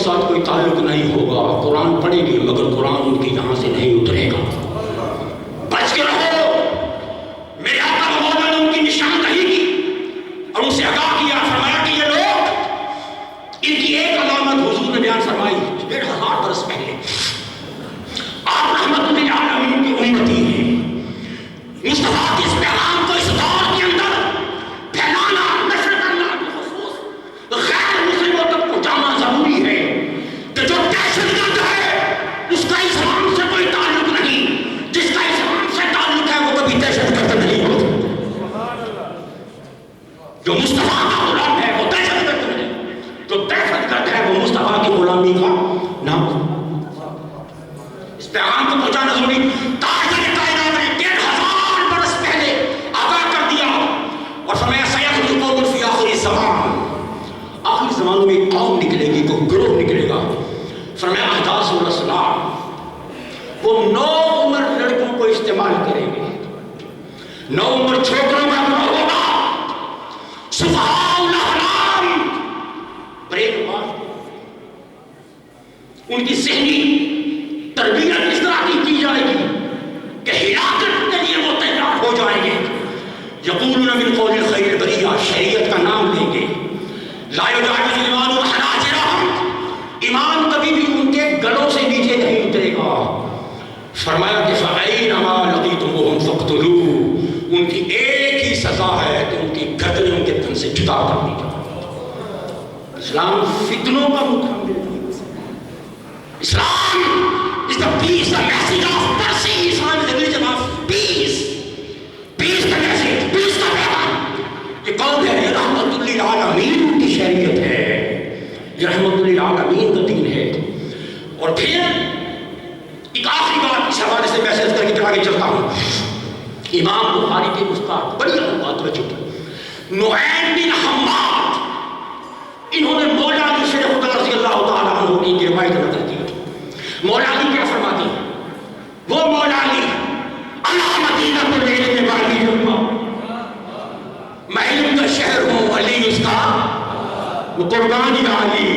ساتھ کوئی تعلق نہیں ہوگا. قرآن پڑھیں گے مگر قرآن ان کی یہاں سے نہیں اترے گا. بچ کے رہو. میرے آقا مولا نے ان کی نشاندہی کی اور ان سے آگاہ کیا. فرمایا کہ یہ لوگ، ان کی ایک علامت حضور نے بیان فرمائی 1500 برس پہلے. آپ رحمت للعالمین کی امتی ہیں. مصطفیٰ کے اس پیغام کو اس دور کے اندر پھیلانا، نشر کرنا، بالخصوص غیر مسلموں تک پہنچانا ضروری ہے کہ جو دہشت گرد ہے اس کا اسلام سے کوئی تعلق نہیں. جس کا اسلام سے تعلق ہے وہ کبھی دہشت گرد نہیں ہو سکتا. جو مصطفیٰ کا غلام ہے وہ دہشت گرد نہیں. جو دہشت گرد ہے وہ مصطفیٰ کی غلامی کا نام. اس پیغام کو پہنچانا ضروری. تاجر کائنات نے 1500 برس پہلے آگاہ کر دیا اور فرمایا سیخرج قوم فی آخر الزمان. آخری زمانوں میں ایک قوم نکلے گی، کوئی گروہ نکلے گا. فرمایا احداث الاسلام، وہ 9 عمر لڑکوں کو استعمال کریں گے. 9 عمر چھوکروں کا گروہ ہوگا. سفہاء الاحلام، بریک بات، ان کی ذہنی تربیت اس طرح کی جائے گی کہ ہلاکت کے لیے وہ تیار ہو جائیں گے. یقولون من قول الخیر بریہ، شریعت کا نام لیں گے. لا یجاوز ایمان حناجرہم، ایمان کبھی بھی ان کے گلوں سے نیچے نہیں اترے گا. فرمایا کہ فَأَيْنَمَا لَقِيتُمُوهُمْ فَاقْتُلُوهُمْ، ان کی ایک ہی سزا ہے کہ ان کی گردنیں ان کے تن سے جدا کر دی جائے. اسلام فتنوں کا مقابلہ نہیں. اسلام is the peace, the message of mercy. Islam is the religion of peace. Peace کا message, peace کا پیغام. یہ کون ہے؟ یہ رحمت للعالمین کی شریعت ہے. یہ رحمت للعالمین کا دین ہے. اور پھر ایک آخری بات اس حوالے سے میں عرض کر کے آگے چلتا ہوں. امام بخاری کے استاد بڑی اہم بات بچی نعیم بن حماد، انہوں نے مولا علی شیخ خدا رضی اللہ تعالیٰ عنہ کی روایت نقل کی. مولا علی کیا فرماتے ہیں؟ وہ مولا علی اللہ مدینہ کو لینے والی جمعہ، میں علم کا شہر ہوں، علی اس کا وہ قربانی علی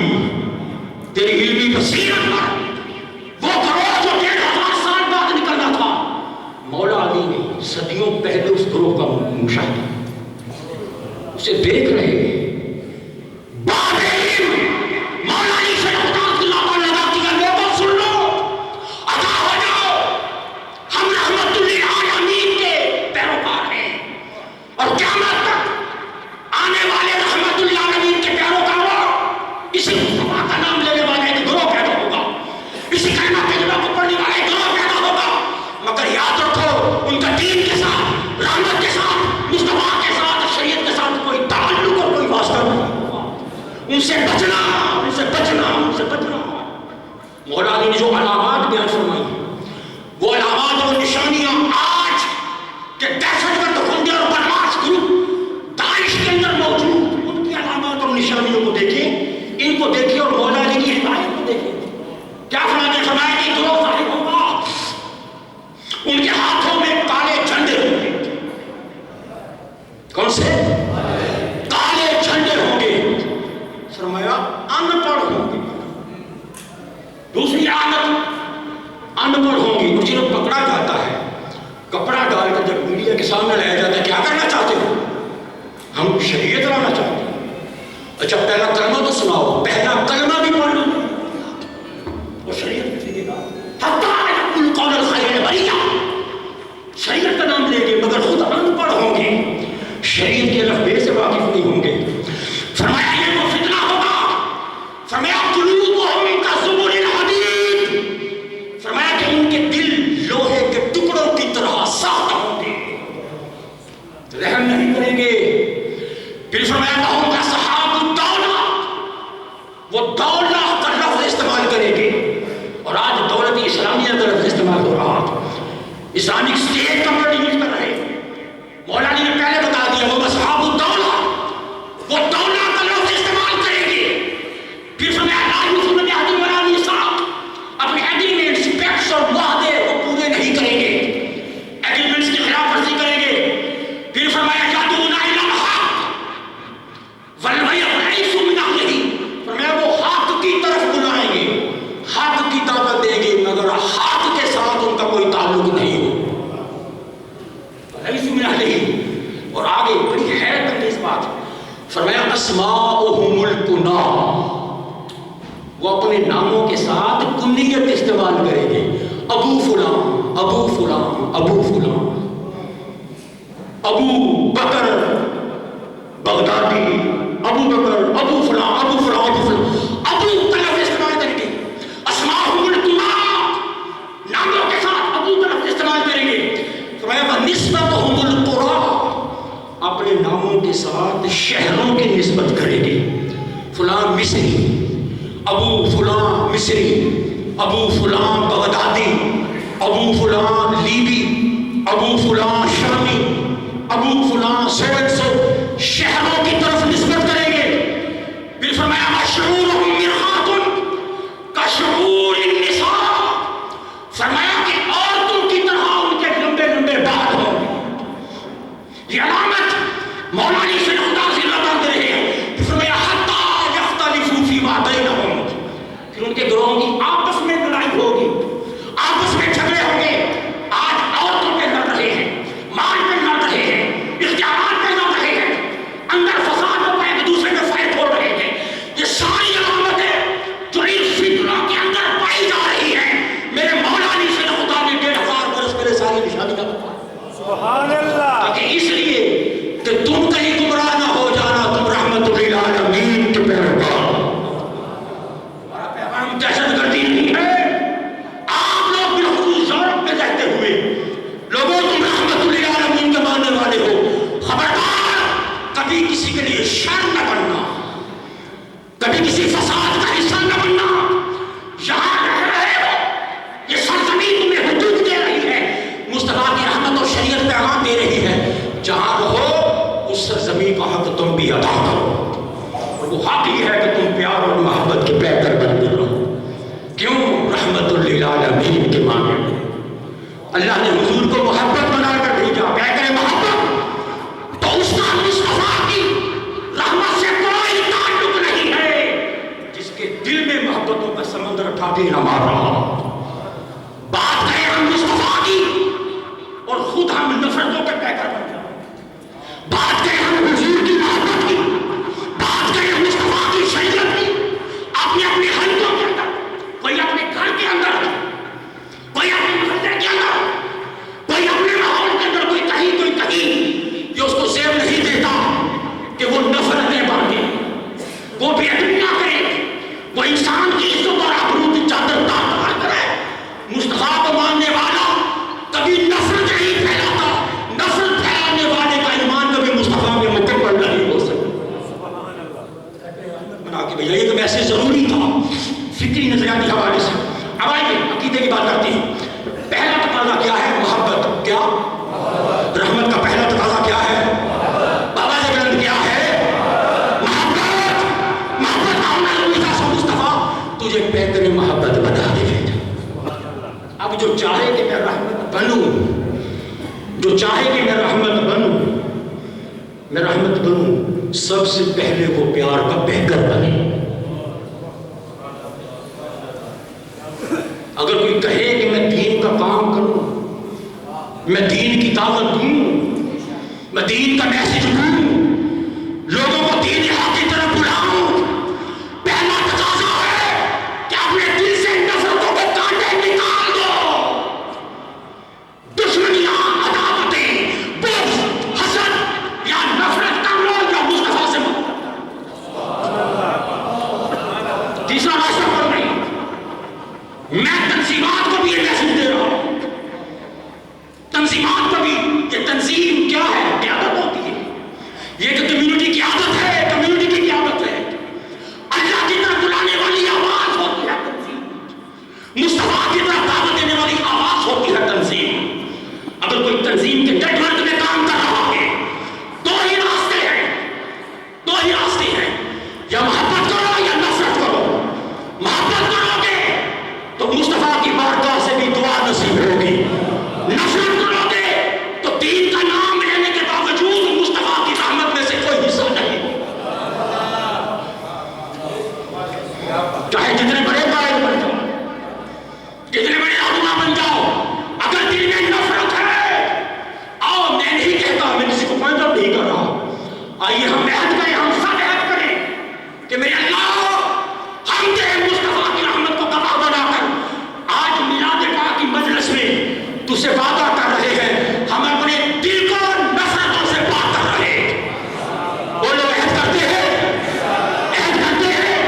تیری علمی بصیرت پر وہ گروہ جو 1500 سال بعد نکلنا تھا. مولا علی نے صدیوں پہلے اس گروہ کا مشاہدہ، اسے دیکھ رہے ہیں. ان سے بچنا، ان سے بچنا، ان سے بچنا. مولا علی نے جو علامات بیان فرمائی، وہ علامات اور نشانیاں آج کے دہشت گرد گنڈے اور بدماش گروپ داعش کے اندر موجود، ان کی علامات اور نشانیوں کو دیکھیں، ان کو دیکھیں اور مولا علی کی ہدایت کو دیکھیں. کیا فرمایا کہ گروہ ظاہر ہوگا، ان کے ہاتھوں میں کالے جھنڈے ہوں گے. کون سے؟ کالے جھنڈے ہوں گے. فرمایا ان پڑھ ہوں گے. دوسری عادت ان پڑھ ہوں گی. اور جنہیں پکڑا جاتا ہے، کپڑا ڈال کر جب میڈیا کے سامنے لایا جاتا ہے، کیا کرنا چاہتے ہو؟ ہم شریعت لانا چاہتے ہیں. اچھا پہلا کلمہ تو سناؤ. پہلا کلمہ بھی پڑھ لو اور شریعت میں لکھے گا حتی قول الخیر بریہ، شریعت کا نام لیں گے مگر خود ان پڑھ ہوں گے، شریعت کے الفبے سے واقف نہیں ہوں گے. فرمایا یہ وہ فتنہ ہوگا. فرمایا قلوبہم کظبر الحدید، فرمایا کہ ان کے دل لوہے کے ٹکڑوں کی طرح سخت ہوں گے، رحم نہیں کریں گے. پھر فرمایا لہم اصحاب الدولہ، وہ دولہ کا لفظ استعمال کریں گے. اور آج دولت اسلامیہ کا لفظ استعمال ہو رہا، اسلامک اسٹیٹ کا ورڈ یوز کر رہے. مولا علی نے پہلے بتا دیا وہ اصحاب الدولہ، وہ دولہ کا لفظ استعمال کریں گے. پھر فرمایا لا یوفون بعہدہم ولا میثاق، اپنے ایگریمنٹس، پیکٹس اور وعدے وہ پورے نہیں کریں گے، ایگریمنٹس کی خلاف ورزی کریں گے. پھر فرمایا یدعون الی الحق والغی یئیسوا من اہلہ، فرمایا وہ حق کی طرف بلائیں اسماؤہم الکنہ، وہ اپنے ناموں کے ساتھ کنیت استعمال کریں گے، ابو فلاں ابو فلاں ابو فلاں، ابو بکر بغدادی، ابو بکر ابو فلاں ابو فلاں ابو فلاں، ابو کا لفظ استعمال کریں گے، اسماؤہم الکنہ ناموں کے ساتھ ابو کا لفظ استعمال کریں گے، وَنِسْبَتُهُمُ الْقُرَىٰ اپنے ناموں کے ساتھ شہروں کی نسبت کریں گے، فلاں مصری، ابو فلاں مصری، ابو فلاں بغدادی، ابو فلاں لیبی، ابو فلاں شامی، ابو فلاں سو شہروں کی طرف نسبت کریں گے۔ پھر فرمایا وَشُعُورُهُمْ مِرْآةٌ كَشُعُورِ النِّسَاءِ، فرمایا کہ عورتوں کی طرح ان کے لمبے لمبے بال ہوں۔ یہ علامت مولا علی سے خدا سے اللہ دے رہے ہیں۔ پھر فرمایا حَتَّى يَخْتَلِفُوا فِي مَا بَيْنَهُمْ، پھر ان کے گروہوں کی آپس میں لڑائی ہوگی، آپس میں جھگڑے ہوں گے۔ آج عورتوں پہ لڑ رہے ہیں، مال پہ لڑ رہے ہیں، اختیارات پہ لڑ رہے ہیں، اندر فساد ہوتا ہے، ایک دوسرے میں فائر کھول رہے ہیں۔ یہ ساری علامتیں جو اس فتنہ کے اندر پائی جا رہی ہیں، میرے مولا علی سے خدا نے 1500 برس پہلے ساری نشانیاں بتائی، سبحان اللہ، تاکہ اس لیے کہ تم کہیں گمراہ نہ ہو جانا، تم رحمت للعالمین کے پیروکار۔ ہمارا پیغام دہشت گردی نہیں ہے، آپ لوگ بالخصوص یورپ میں رہتے ہوئے لوگوں تم رحمت للعالمین کے ماننے والے ہو، خبردار کبھی کسی کے لیے شر نہ بننا، کبھی کسی فساد کا حصہ نہ بننا۔ یہاں رہ رہے ہو، یہ سرزمین تمہیں حدود دے رہی ہے، مصطفیٰ کی رحمت اور شریعت پیغام دے رہی ہے، جہاں رہو اس سرزمین کا حق تم بھی ادا کرو، اور وہ حق یہ ہے کہ تم پیار اور محبت کے بہتر بنتے رہو۔ کیوں؟ رحمت للعالمین کے معنی میں اللہ نے حضور کو محبت بنا کر بھیجا، کیا کرے محبت، تو اس کا مصطفیٰ کی رحمت سے کوئی تعلق نہیں ہے جس کے دل میں محبتوں کا سمندر ٹھاٹھے نہ مار رہا۔ بات کریں ہم مصطفیٰ کی اور خود ہم نفرتوں کے پیکر بن جائیں، بات کریں ہم حضور کی محبت کی، بات کریں ہم مصطفیٰ کی شریعت کی، اپنے اپنے حلقوں کے اندر، کوئی اپنے گھر کے اندر، کوئی اپنے محلے کے اندر، کوئی اپنے ماحول کے اندر، کوئی کہیں، یہ اس کو زیب نہیں دیتا کہ وہ نفرتیں باندھے، وہ بے دنیا کرے، وہ انسان کی عزت اور آبرو کی چادر تار کرے۔ مصطفیٰ کو ماننے والا کبھی نفرت نہیں پھیلاتا، نفرت پھیلانے والے کا ایمان کبھی مصطفیٰ میں مکمل نہیں ہو سکتا۔ بنا کے بھیجا، یہ تو ویسے ضروری تھا فکری نظریاتی حوالے سے۔ اب آئیے عقیدے کی بات کرتے ہیں۔ پہلا تقاضا کیا ہے؟ محبت۔ کیا؟ رحمت کا پہلا تقاضا کیا ہے؟ بابا سے بلند کیا ہے؟ محبت۔ محبت کا عمل ہوئی تھا سو مصطفیٰ تجھے بہتر محبت بتا دے۔ اب جو چاہے کہ میں رحمت بنوں، جو چاہے کہ میں رحمت بنوں، میں رحمت بنوں، سب سے پہلے وہ پیار کا بہتر بنے۔ اگر کوئی کہے کہ میں دین کا کام کروں، میں دین کی دعوت دوں، میں دین کا میسج دوں، لوگوں کو دین حق کی طرف بلاؤں، پہلا تقاضا ہے کہ اپنے دل سے نفرتوں کے کانٹے نکال دو، دشمنیاں، عداوتیں، بغض، حسد یا نفرت کر لو یا مصطفیٰ سے محبت کرو۔ تیسرا راستہ پر نہیں، میں تنظیمات کو بھی یہ میسج دے رہا ہوں، تنظیمات کو بھی، یہ تنظیم کیا ہے؟ قیادت ہوتی ہے، یہ ایک کمیونٹی کی عادت ہے، کمیونٹی کی قیادت ہے، اللہ کی طرف بلانے والی آواز ہوتی ہے تنظیم، مصطفیٰ کی طرف دعوت دینے والی آواز ہوتی ہے تنظیم۔ اگر کوئی تنظیم کے نیٹ ورک میں کام کر رہا ہے، دو ہی راستے ہیں، دو ہی راستے ہیں، یا محبت کرو یا نفرت کرو۔ محبت کرو گے تو مصطفیٰ کی بارگاہ سے بھی دعا نصیب ہوگی، نفرت کرو گے تو دین کا نام لینے کے باوجود مصطفیٰ کی رحمت میں سے کوئی حصہ نہیں۔ چاہے جتنے بڑے قائد بن جاؤ، جتنے بڑے علماء بن جاؤ، اگر دل میں نفرت ہے، آؤ، میں نہیں کہتا، میں کسی کو پوائنٹ آؤٹ نہیں کر رہا، آئیے ہم عہد کریں، ہم سب عہد کہ میرے اللہ ہم تیرے مصطفیٰ کی رحمت کو گواہ بنا کر آج میلاد پاک کی مجلس میں تجھ سے وعدہ کر رہے ہیں، ہم اپنے دل کو نفرتوں سے پاک کر رہے ہیں۔ وہ لوگ عہد کرتے ہیں، عہد کرتے ہیں،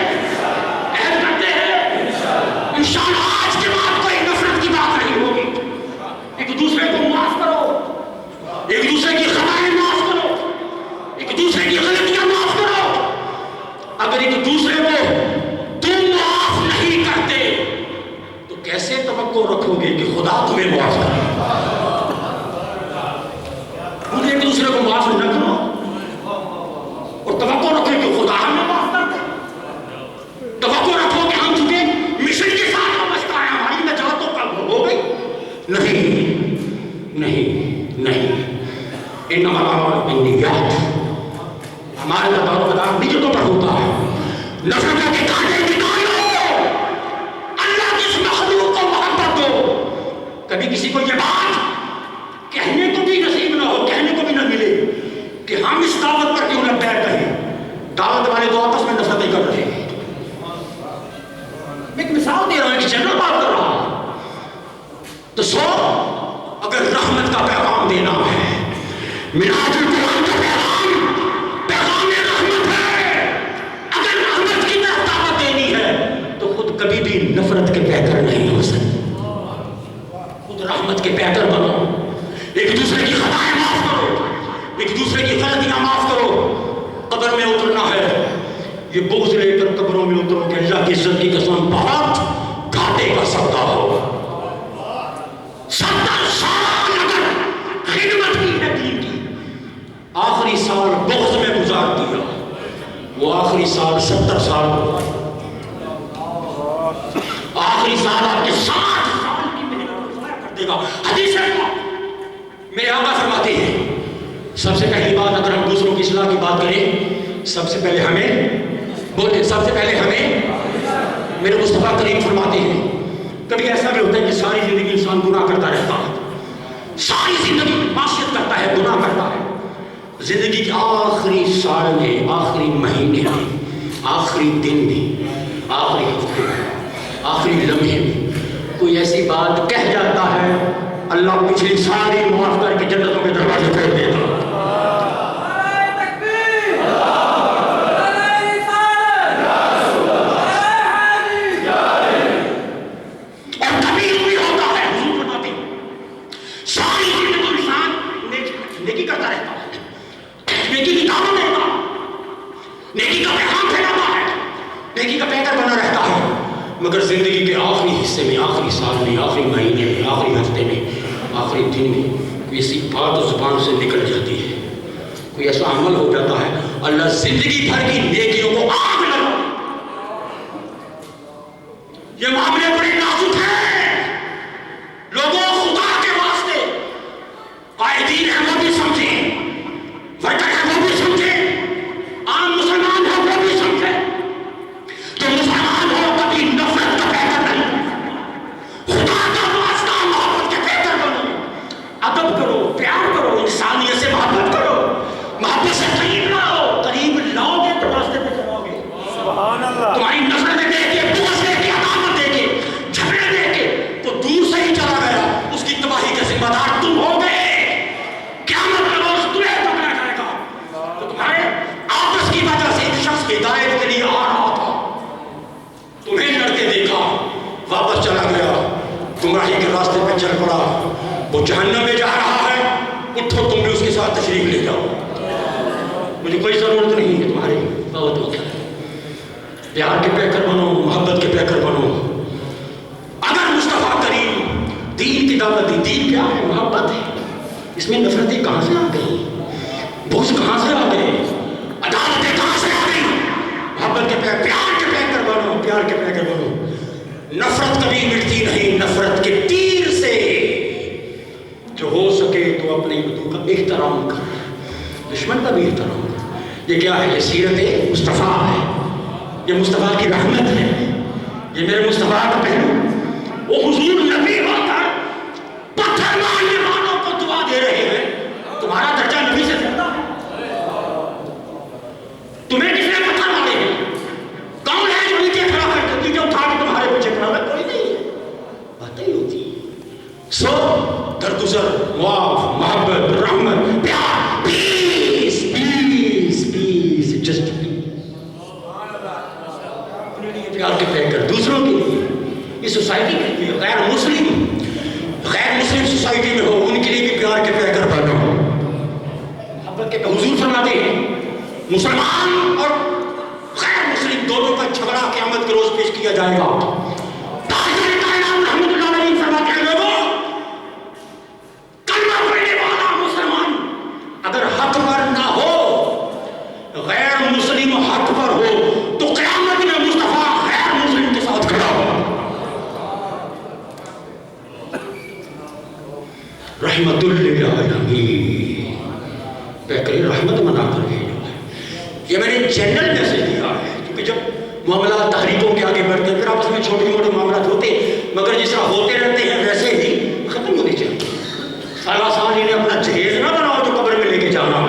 عہد کرتے ہیں، انشاءاللہ آج کے بعد کوئی نفرت کی بات نہیں ہوگی۔ ایک دوسرے کو معاف کرو، ایک دوسرے کی خطائیں معاف کرو، ایک دوسرے کی غلطیاں معاف کرو۔ اگر ایک دوسرے کو تم معاف نہیں کرتے تو کیسے توقع رکھو گے کہ خدا تمہیں معاف کرے؟ خود ایک دوسرے کو معاف نہ کرو اور توقع رکھو کہ خدا ہمیں معاف کر دے۔ توقع رکھو کہ ہم چکے مشن کے ساتھ وابستہ ہیں، ہماری نجات تو کب ہو گئی؟ نہیں نہیں نہیں، انما الاعمال بالنیات، ہمارے دار و مدار نیتوں پر ہوتا ہے۔ نفرتوں کے کانٹے نکالو، اللہ کی اس مخلوق کو محبت دو۔ کبھی کسی کو یہ بات کہنے کو بھی نصیب نہ ہو، کہنے کو بھی نہ ملے کہ ہم اس دعوت پر کیوں لبیک کہیں، دعوت والے دو آپس میں نفرتیں کر رہے ہیں۔ میں ایک مثال دے رہا ہوں، ایک جنرل بات کر رہا ہوں۔ تو سو اگر رحمت کا پیغام دینا ہے، منہاج القرآن کا پیغام رحمت ہے، اگر رحمت کی طرف دعوت دینی ہے تو خود کبھی بھی نفرت کے پیکر نہیں ہو سکتے۔ خود رحمت کے پیکر بنو، ایک دوسرے کی خطائیں معاف کرو، ایک دوسرے کی غلطیاں معاف کرو۔ قبر میں اترنا ہے، یہ بغض لے کر قبروں میں اترو کہ اللہ کی عزت کی قسم بہت گھاٹے کا سودا ہو۔ 70 سال اگر خدمت کی ہے دین کی، آخری سال بغض میں گزار دیا، وہ آخری سال 70 سال، آخری سال آپ کے 60 سال کی محنت ضائع کر دے گا۔ حدیث ہے میرے آقا فرماتے ہیں، سب سے پہلی بات اگر ہم دوسروں کی اصلاح کی بات کریں، سب سے پہلے ہمیں بولے، سب سے پہلے ہمیں، میرے مصطفیٰ کریم فرماتے ہیں، کبھی ایسا بھی ہوتا ہے کہ ساری زندگی انسان گناہ کرتا رہتا ہے، ساری زندگی معصیت کرتا ہے، گناہ کرتا ہے، زندگی کے آخری سال میں، آخری مہینے میں، آخری دن میں، آخری ہفتے میں، آخری لمحے میں کوئی ایسی بات کہہ جاتا ہے، اللہ پچھلی ساری معاف کر کے جنتوں کے دروازے کھول دیتا ہے۔ مگر زندگی کے آخری حصے میں، آخری سال میں، آخری مہینے میں، آخری ہفتے میں، آخری دن میں کوئی ایسی بات زبان سے نکل جاتی ہے، کوئی ایسا عمل ہو جاتا ہے، اللہ زندگی بھر کی نیکیوں کو آگ لگا۔ یہ معاملے بڑے نازک ہیں، لوگوں خدا کے واسطے قائدین ہیں وہ بھی سمجھیں، ورکر ہیں وہ بھی سمجھیں، عام مسلمان ہیں وہ بھی سمجھیں، تو مسلمان ہو کبھی نفرت کا پیکر نہیں، خدا کا واسطہ محبت کے پیکر بنو، ادب کرو، پیار کرو، انسانیت سے محبت کرو، محبت سے قریب لاؤ، قریب لاؤ گے تو راستے پہ چلاؤ گے۔ سبحان اللہ۔ تمہاری نفرتیں دیکھ کے، بغض دیکھ کے، عداوت دیکھ کے، جھگڑے دیکھ کے تو دور سے ہی چلا گیا، اس کی تباہی کے ذمہ دار تم ہو گئے۔ قیامت کا روز تمہیں پکڑا جائے گا۔ تو تمہارے آپس کی وجہ سے ایک شخص ہدایت کے لیے آ رہا تھا، تمہیں لڑتے دیکھا، واپس چلا گیا، گمراہی کے راستے پہ چل پڑا، وہ جہنم میں جا رہا ہے، اٹھو تم بھی اس کے ساتھ تشریف لے جاؤ، مجھے کوئی ضرورت نہیں ہے تمہاری دعوت ہوتا ہے۔ پیار کے پیکر بنو، محبت کے پیکر بنو۔ اگر مصطفیٰ کریم دین کی دعوت دی، دین کیا ہے؟ محبت ہے، اس میں نفرتیں کہاں سے آ گئی، بغض کہاں سے آ گئے، عدالتیں کہاں سے آ گئی؟ محبت کے پیکر، پیار کے پیکر بنو، پیار کے پیکر بنو۔ نفرت کبھی مٹتی نہیں، نفرت کے تیر سے جو ہو سکے تو اپنے عدو کا احترام کر، دشمن کا بھی احترام کر۔ یہ کیا ہے؟ یہ سیرت مصطفیٰ ہے، یہ مصطفیٰ کی رحمت ہے، یہ میرے مصطفیٰ کا پہلو۔ وہ حضور نبی ہو کر پتھر مارنے والوں کو دعا دے رہے ہیں، تمہارا درجہ نبی سے زیادہ ہے؟ تمہیں کس نے پتھر مارے ہیں؟ مسلمان اور غیر مسلم دونوں کا جھگڑا قیامت کے روز پیش کیا جائے گا. تاجر کائنات رحمۃ اللہ علیہ فرماتے ہیں لوگوں کلمہ پڑھنے والا مسلمان اگر حق پر نہ ہو غیر مسلم حق پر ہو تو قیامت میں مصطفیٰ غیر مسلم کے ساتھ کھڑا ہوگا. رحمت للعالمین بہترین رحمت منا کر کے یہ میں نے جنرل میسج دیا ہے کیونکہ جب معاملات تحریکوں کے آگے بڑھتے ہیں پھر آپس میں چھوٹے موٹے معاملات ہوتے ہیں مگر جس طرح ہوتے رہتے ہیں ویسے ہی ختم ہونے چاہیے. سالہ سال انہیں اپنا جہیز نہ بناؤ جو قبر میں لے کے جانا.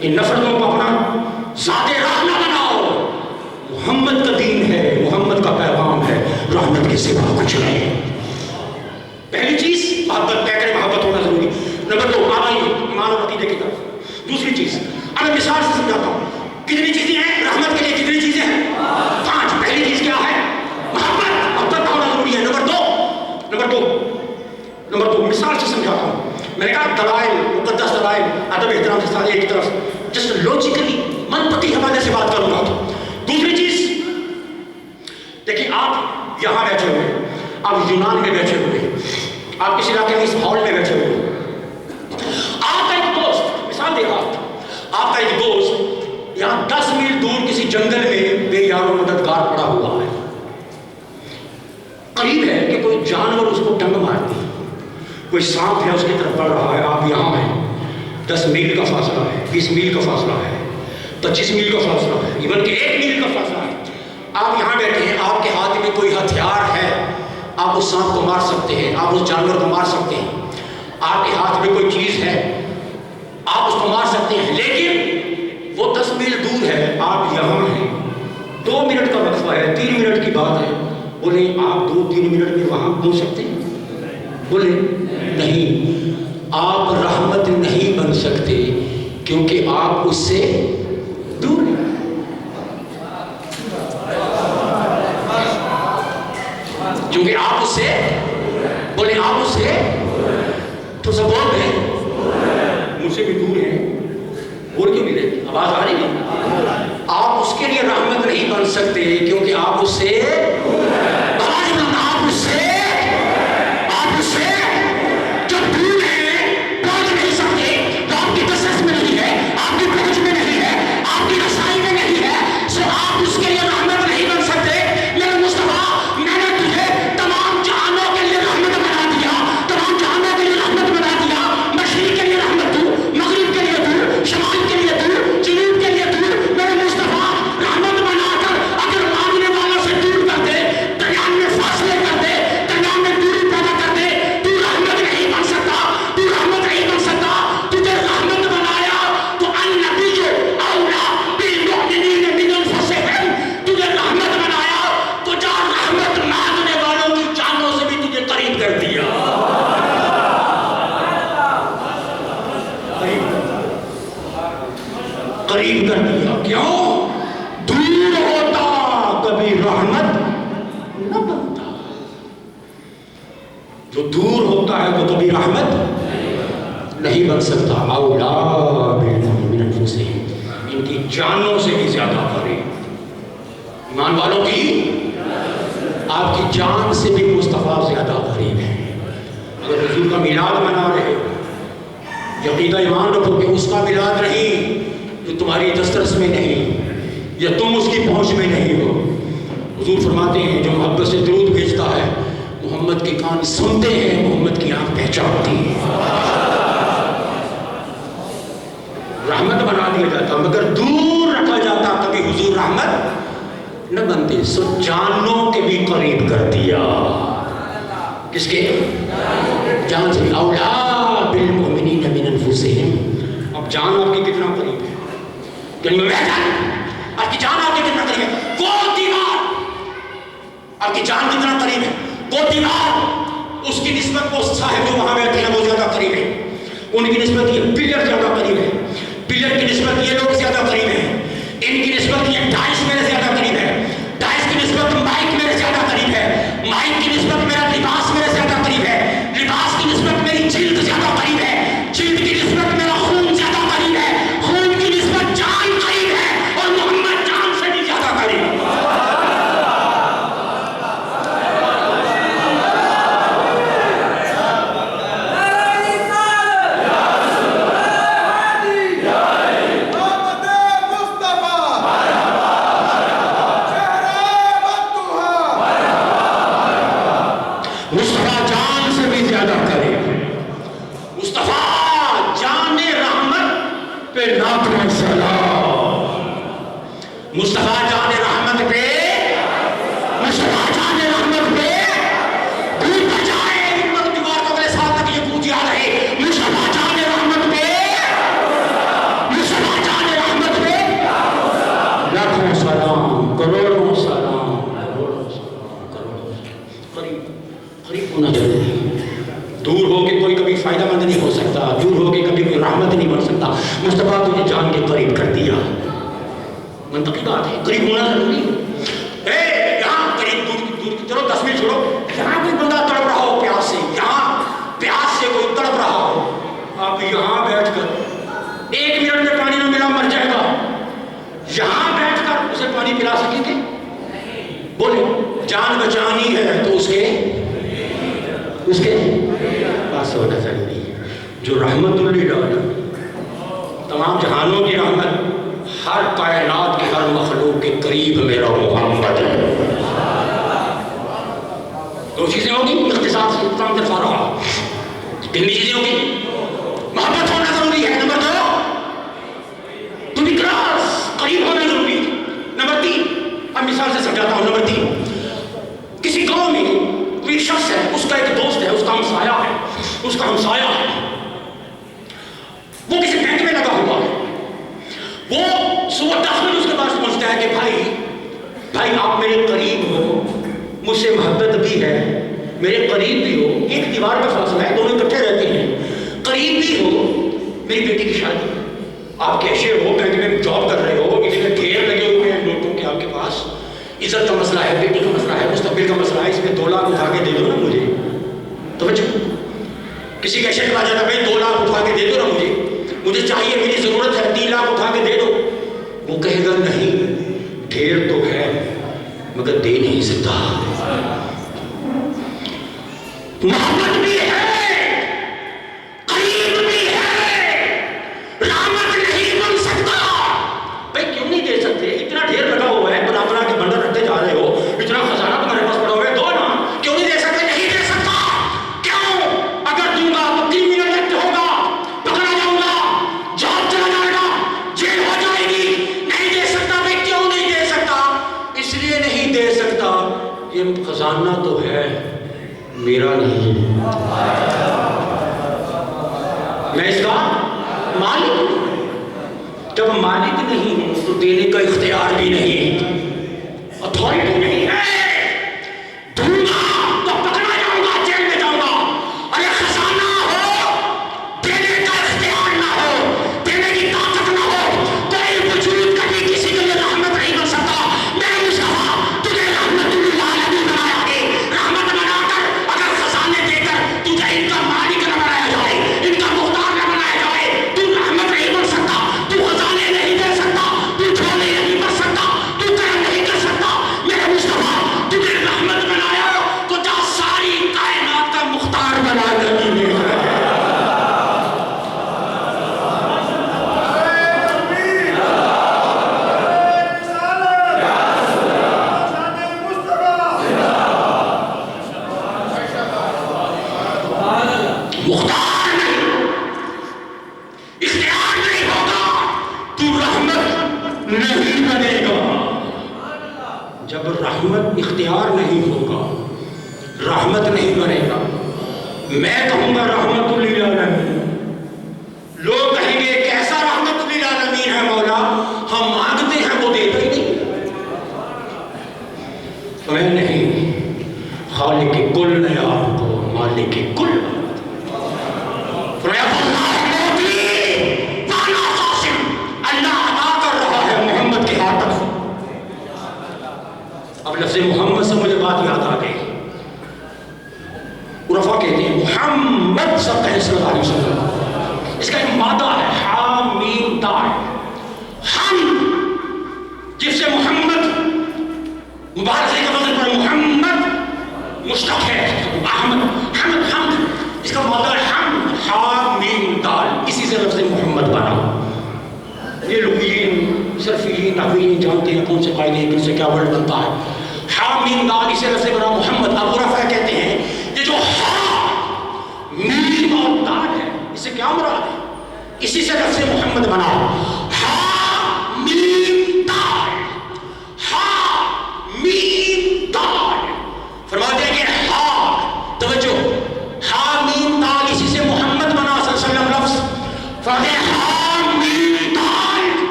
ان نفرتوں کو اپنا ذات راہ نہ بناؤ. محمد کا دین ہے, محمد کا پیغام ہے, رحمت کے سوا کچھ نہیں. پہلی چیز محبت, پیکر محبت ہونا ضروری. نمبر 2 آبائی ایمان اور عقیدے کی طرف. دوسری چیز اب میں مثال سے سمجھاتا ہوں کتنی چیزیں ہیں رحمت کے لیے, کتنی چیزیں ہیں 5. پہلی چیز کیا ہے محبت, محبت کا ہونا ضروری ہے. نمبر دو مثال سے سمجھاتا ہوں. میں نے کہا دلائل, مقدس دلائل, ادب احترام سے ساتھ ایک طرف جسٹ لاجیکلی منطقی حوالے سے بات کروں گا. دوسری چیز دیکھیں آپ یہاں بیٹھے ہوئے, آپ یونان میں بیٹھے ہوئے, آپ کسی علاقے میں اس ہال میں بیٹھے ہوئے, آپ کا ایک دوست مثال دے رہا, آپ کا ایک دوست یہاں 10 میل دور کسی جنگل میں بے یار و مددگار پڑا ہوا ہے. قریب ہے کہ کوئی جانور اس کو ڈنگ مارتی, کوئی سانپ ہے اس کی طرف بڑھ رہا ہے, آپ یہاں ہیں, 10 میل کا فاصلہ ہے, 20 میل کا فاصلہ ہے, 25 میل کا فاصلہ ہے, ایون کہ 1 میل کا فاصلہ ہے. آپ یہاں بیٹھے ہیں, آپ کے ہاتھ میں کوئی ہتھیار ہے, آپ اس سانپ کو مار سکتے ہیں, آپ اس جانور کو مار سکتے ہیں. آپ کے ہاتھ میں کوئی چیز ہے, آپ اس کو مار سکتے ہیں, لیکن وہ 10 میل دور ہے, آپ یہاں ہیں. 2 منٹ کا وقفہ ہے, 3 منٹ کی بات ہے. بولے آپ 2-3 منٹ میں وہاں پہنچ سکتے ہیں؟ بولے نہیں, آپ رحمت نہیں بن سکتے کیونکہ آپ اس سے دور ہیں. کیونکہ آپ اس سے, بولے آپ اس سے تو سب بول رہے ہیں مجھ سے بھی دور ہیں. بول کیوں نہیں رہے, آواز آ رہی ہے. آپ اس کے لیے رحمت نہیں بن سکتے کیونکہ آپ اس سے, آپ اس سے جو دور ہے پہنچ نہیں سکتے, تو آپ کی دسترس میں نہیں ہے, آپ کی پہنچ میں نہیں ہے, آپ کی رسائی میں نہیں ہے, سو آپ اس کے لیے رحمت نہیں بن سکتے. میرے مصطفیٰ میں نے تجھے تمام جہانوں کے لیے رحمت بنا دیا, تمام جہانوں کے لیے رحمت بنا دیا. مشرق کے لیے رحمت دوں, مغرب کے لیے دوں, شمال کے لیے دوں, جنوب کے لیے دوں. میرے مصطفیٰ رحمت بنا کر اگر مانگنے والوں سے دور کر دے, درمیان میں فاصلے کر دے, درمیان میں دوری پیدا کر دے, تو رحمت نہیں بن سکتا, تو رحمت نہیں بن سکتا. تجھے رحمت بنایا تو النبی اولا بالمؤمنین من انفسہم, تجھے رحمت بنایا تو جا رحمت مانگنے والوں کی جانوں سے بھی تجھے قریب کر دیا. قریب کر دیا. کیوں؟ دور ہوتا کبھی رحمت نہ بنتا. جو دور ہوتا ہے وہ کبھی رحمت نہیں بن سکتا. اولا بالمؤمنین من انفسہم, ان کی جانوں سے بھی زیادہ قریب. ایمان والوں کی, آپ کی جان سے بھی مصطفیٰ زیادہ قریب ہے. اگر حضور کا میلاد منا رہے ہو, عقیدہ ایمان رکھو کہ اس کا میلاد نہیں جو تمہاری دسترس میں نہیں یا تم اس کی پہنچ میں نہیں ہو. حضور فرماتے ہیں جو محبت سے درود بھیجتا ہے محمد کے کان سنتے ہیں, محمد کی آنکھ پہچانتی ہے. رحمت بنا دیا جاتا مگر دور رکھا جاتا, کبھی حضور رحمت نہ بنتے. سو جانوں کے بھی قریب کر دیا. کس کے؟ جان سے. اولا بالمؤمنین من انفسہم. اب جان آپ کی کتنا قریب ہے, یعنی آپ کی جان آپ کی کتنا قریب ہے. وہ دیوار آپ کی جان کتنا قریب ہے, وہ دیوار اس کی نسبت وہ صاحب جو وہاں بیٹھے ہیں وہ زیادہ قریب ہے. ان کی نسبت یہ پلر زیادہ قریب ہے, پلر کی نسبت یہ لوگ زیادہ قریب ہیں, ان کی نسبت یہ ڈائس میرے زیادہ قریب ہے, ڈائس کی نسبت مائک میرے زیادہ قریب ہے, مائک کی نسبت میرا لباس میرے زیادہ قریب ہے, لباس کی نسبت میری جلد زیادہ قریب ہے, جلد کی نسبت میرا خون زیادہ قریب ہے, خون کی نسبت مصطفیٰ جان رحمت پہ، مصطفیٰ جان رحمت پہ گونج بجائے، امت دیوار کو اگلے سال تک یہ گونج یاد رہے، مصطفیٰ جان رحمت پہ، مصطفیٰ جان رحمت پہ لاکھوں سلام، کروڑوں سلام، قریب ہونا چاہیے۔ دور ہو کے کوئی کبھی فائدہ مند نہیں ہو سکتا، دور ہو کے کبھی کوئی رحمت نہیں بن سکتا۔ مصطفیٰ تجھے جان کے قریب کر دیا، منطقی بات ہے، قریب ہونا ضروری ہے۔ یہاں قریب دور چلو 10 منٹ چھوڑو، یہاں کوئی بندہ تڑپ رہا ہو پیاس سے، یہاں پیاس سے کوئی تڑپ رہا ہو، آپ یہاں بیٹھ کر 1 منٹ میں پانی نہ ملا مر جائے گا، یہاں بیٹھ کر اسے پانی پلا سکیں گے؟ بولے جان بچانی ہے تو اس کے پاس ہونا ضروری ہے۔ جو رحمت للعالمین، تمام جہانوں کی رحمت، ہر کائنات کے ہر مخلوق کے قریب میرا محمد ہے۔ 2 چیزیں ہوگی اختصاص سے اتنا طرف آ رہا، 3 چیزیں ہوگی، محبت ہونا ضروری ہے، نمبر 2 ٹو بی کلوز، قریب ہونا ضروری ہے، نمبر 3 اب مثال سے سمجھاتا ہوں، نمبر 3 کسی گاؤں میں کوئی شخص ہے، اس کا ایک دوست ہے، اس کا ہمسایہ ہے، وہ کسی بینک میں لگا ہوا ہے، وہ صبح 10 بجے اس کے پاس پہنچتا ہے کہ بھائی آپ میرے قریب ہو، مجھ سے محبت بھی ہے، میرے قریب بھی ہو، ایک دیوار کا فاصلہ ہے، دونوں اکٹھے رہتے ہیں، قریب بھی ہو، میری بیٹی کی شادی، آپ کیشیئر ہو، بینک میں جاب کر رہے ہو، اتنے ڈھیر لگے ہوئے ہیں نوٹوں کے آپ کے پاس، عزت کا مسئلہ ہے، بیٹی کا مسئلہ ہے، مستقبل کا مسئلہ ہے، اس میں 2 لاکھ اٹھا کے دے دو نا مجھے، توجہ، کسی کیشیئر کے پاس جاتا ہے، 2 لاکھ اٹھا کے دے دو نا مجھے چاہیے، میری ضرورت ہے، 3 لاکھ اٹھا کے دے دو، وہ کہے گا نہیں، ڈھیر تو ہے مگر دے نہیں سکتا۔ محبت بھی ہے، قریب بھی ہے، رحمت نہیں بن سکتا۔ بھائی کیوں نہیں دے سکتے؟ اتنا ڈھیر لگا ہوا ہے، بنا بنا کے بندر رکھتے جا رہے ہو، اتنا خزانہ تمہارے پاس پڑا ہوا ہے، دو نا، کیوں نہیں دے سکتے؟ نہیں دے سکتا، کیوں؟ اگر دوں گا تو 3 منٹ لگتے ہوگا، پکڑا جاؤں گا، جاب چلا جائے گا، جیل ہو جائے گی، نہیں دے سکتا۔ بھائی کیوں نہیں دے سکتا؟ اس لیے نہیں دے سکتا، یہ خزانہ تو ہے، میرا نہیں، میں اس کا مالک ہوں۔ جب مالک نہیں ہوں تو دینے کا اختیار بھی نہیں، اتھارٹی نہیں ہے، دوں گا تو پکڑا جاؤں گا، جیل میں جاؤں گا۔ ارے خزانہ ہو، دینے کا اختیار نہ ہو، دینے کی طاقت نہ ہو، کوئی وجود کبھی کسی کے لیے رحمت نہیں بن سکتا۔ میں مصطفیٰ تجھے رحمت للعالمین بنایا ہے، رحمت بنا کر اگر خزانے دے کر تجھے ان کا مالک نہ بنایا جائے، ان کا مختار نہ بنایا جائے، تو رحمت نہیں بن سکتا، تو خزانے نہیں دے سکتا، تو جھولے نہیں بن سکتا، تو کرم نہیں کر سکتا۔ میرے مصطفیٰ تجھے رحمت بنایا تو جا ساری کائنات کا مختار بنا نبی نے۔ مختار نہیں، اختیار نہیں ہوگا تو رحمت نہیں بنے گا۔ جب رحمت اختیار نہیں ہوگا، رحمت نہیں بنے گا۔ میں کہوں گا رحمت للعالمین، لوگ کہیں گے کیسا رحمت للعالمین ہے مولا، ہم مانگتے ہیں وہ دیتا ہی نہیں۔ میں نہیں، خالق کل نے آپ کو مالک کل اللہ عطا کر رہا ہے محمد کے ہاتھ سے۔ اب لفظ محمد سے مجھے بات یاد آ گئی، عرفا کہتے ہیں محمد صلی اللہ علیہ وسلم، اس کا ایک مادہ ہے حامیم دال، ہم جس سے محمد مبارزے کا وزن پر محمد مشتق ہے، احمد حمد حمد، اس کا مادہ ہے حمد، حامیم دال، اسی سے لفظ محمد بنا۔ یہ لغویین، صرفیین، نحویین جانتے ہیں کون سے قاعدے ہیں، کون سے کیا ورڈ بنتا ہے۔ حامیم دال اسے لفظ بنا محمد۔ اب عرفا کہتے ہیں یہ جو ہا میم اور دال ہے، اس سے کیا مراد ہے؟ اسی سے لفظ محمد بنا، ہا میم دال۔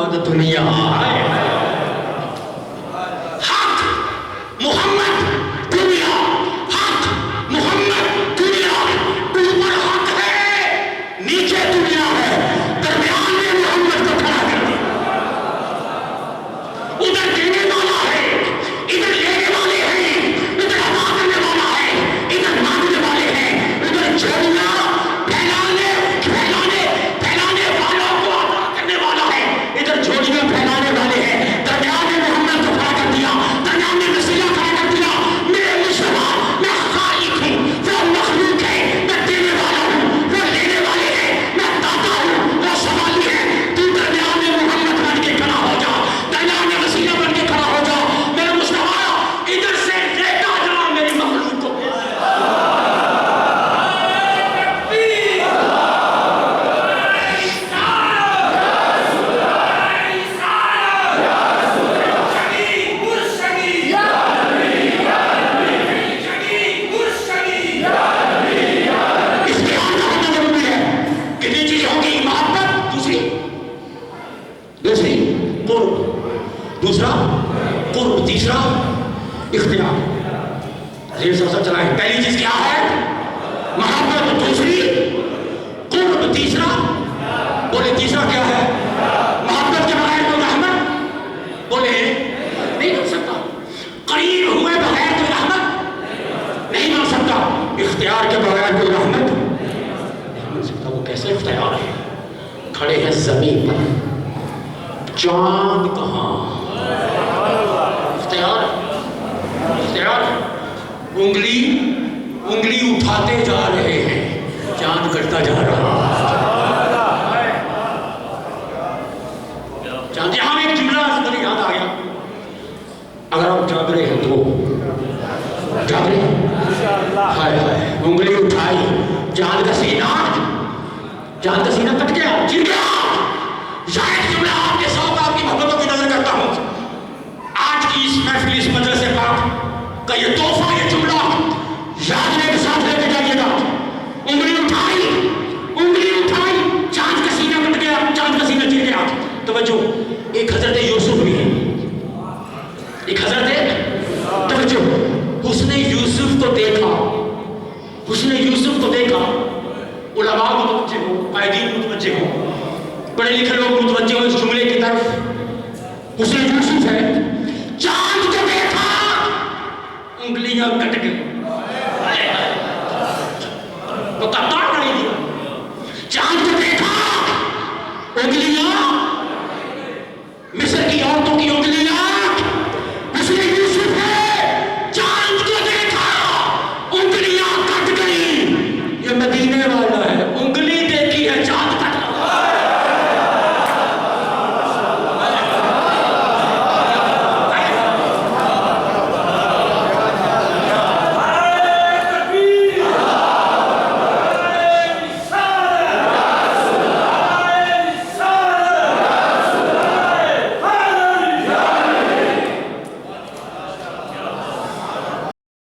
محمد دنیا حق محمد دنیا حق محمد دنیا اوپر حق ہے نیچے دنیا ہے درمیان میں محمد کو کھڑا کر دیا ادھر دینے والا ہے ادھر لینے والے ہیں ادھر عطا کرنے والا ہے ادھر مانگنے والے ہیں ادھر جھولیاں پھیلانے والوں کو عطا کرنے والا ہے ادھر جھولیاں پھیلانے والے ہیں درمیان میں محمد کو کھڑا کر دیا درمیان میں وسیلہ کھڑا کر دیا میرے مصطفیٰ میں خالق ہوں وہ مخلوق ہے میں دینے والا ہوں وہ لینے والے ہیں میں داتا ہوں وہ سوالی ہے تو درمیان میں محمد بن کے کھڑا ہو جا درمیان میں وسیلہ بن کے کھڑا ہو جا میرے مصطفیٰ ادھر سے لیتا جا میری مخلوق کو دوسرا قرب تیسرا اختیار یہ سب چلائیں پہلی چیز کیا ہے محبت دوسری قرب تیسرا بولے تیسرا کیا ہے محبت کے بغیر کوئی رحمت بولے نہیں بن سکتا قریب ہوئے بغیر کوئی رحمت نہیں بن سکتا اختیار کے بغیر کوئی رحمت نہیں بن سکتا وہ کیسے اختیار ہے کھڑے ہیں زمین پر چاند کہاں اختیار انگلی اٹھاتے جا رہے ہیں چاند کٹتا جا رہا ہے چاند یہاں ایک جملہ مجھے یاد آ گیا اگر آپ جاگ رہے ہیں تو جاگ رہے ہیں ہائے ہائے انگلی اٹھائی چاند کا سینہ کٹ گیا جل گیا شاید جملہ آپ کے ساتھ آپ کی محبتوں کی نظر کرتا ہوں آج کی اس محفل اس مجلس پاک کا یہ تحفہ یہ جملہ یاد لے کے ساتھ لے کے جائیے گا انگلی اٹھائی چاند کا سینہ کٹ گیا چاند کا سینہ چل گیا توجہ ایک حضرت یوسف بھی ہے ایک حضرت توجہ حسن یوسف کو دیکھا علماء متوجہ ہو قائدین متوجہ ہو پڑھے لکھے لوگ متوجہ ہو اس جملے کی طرف حسن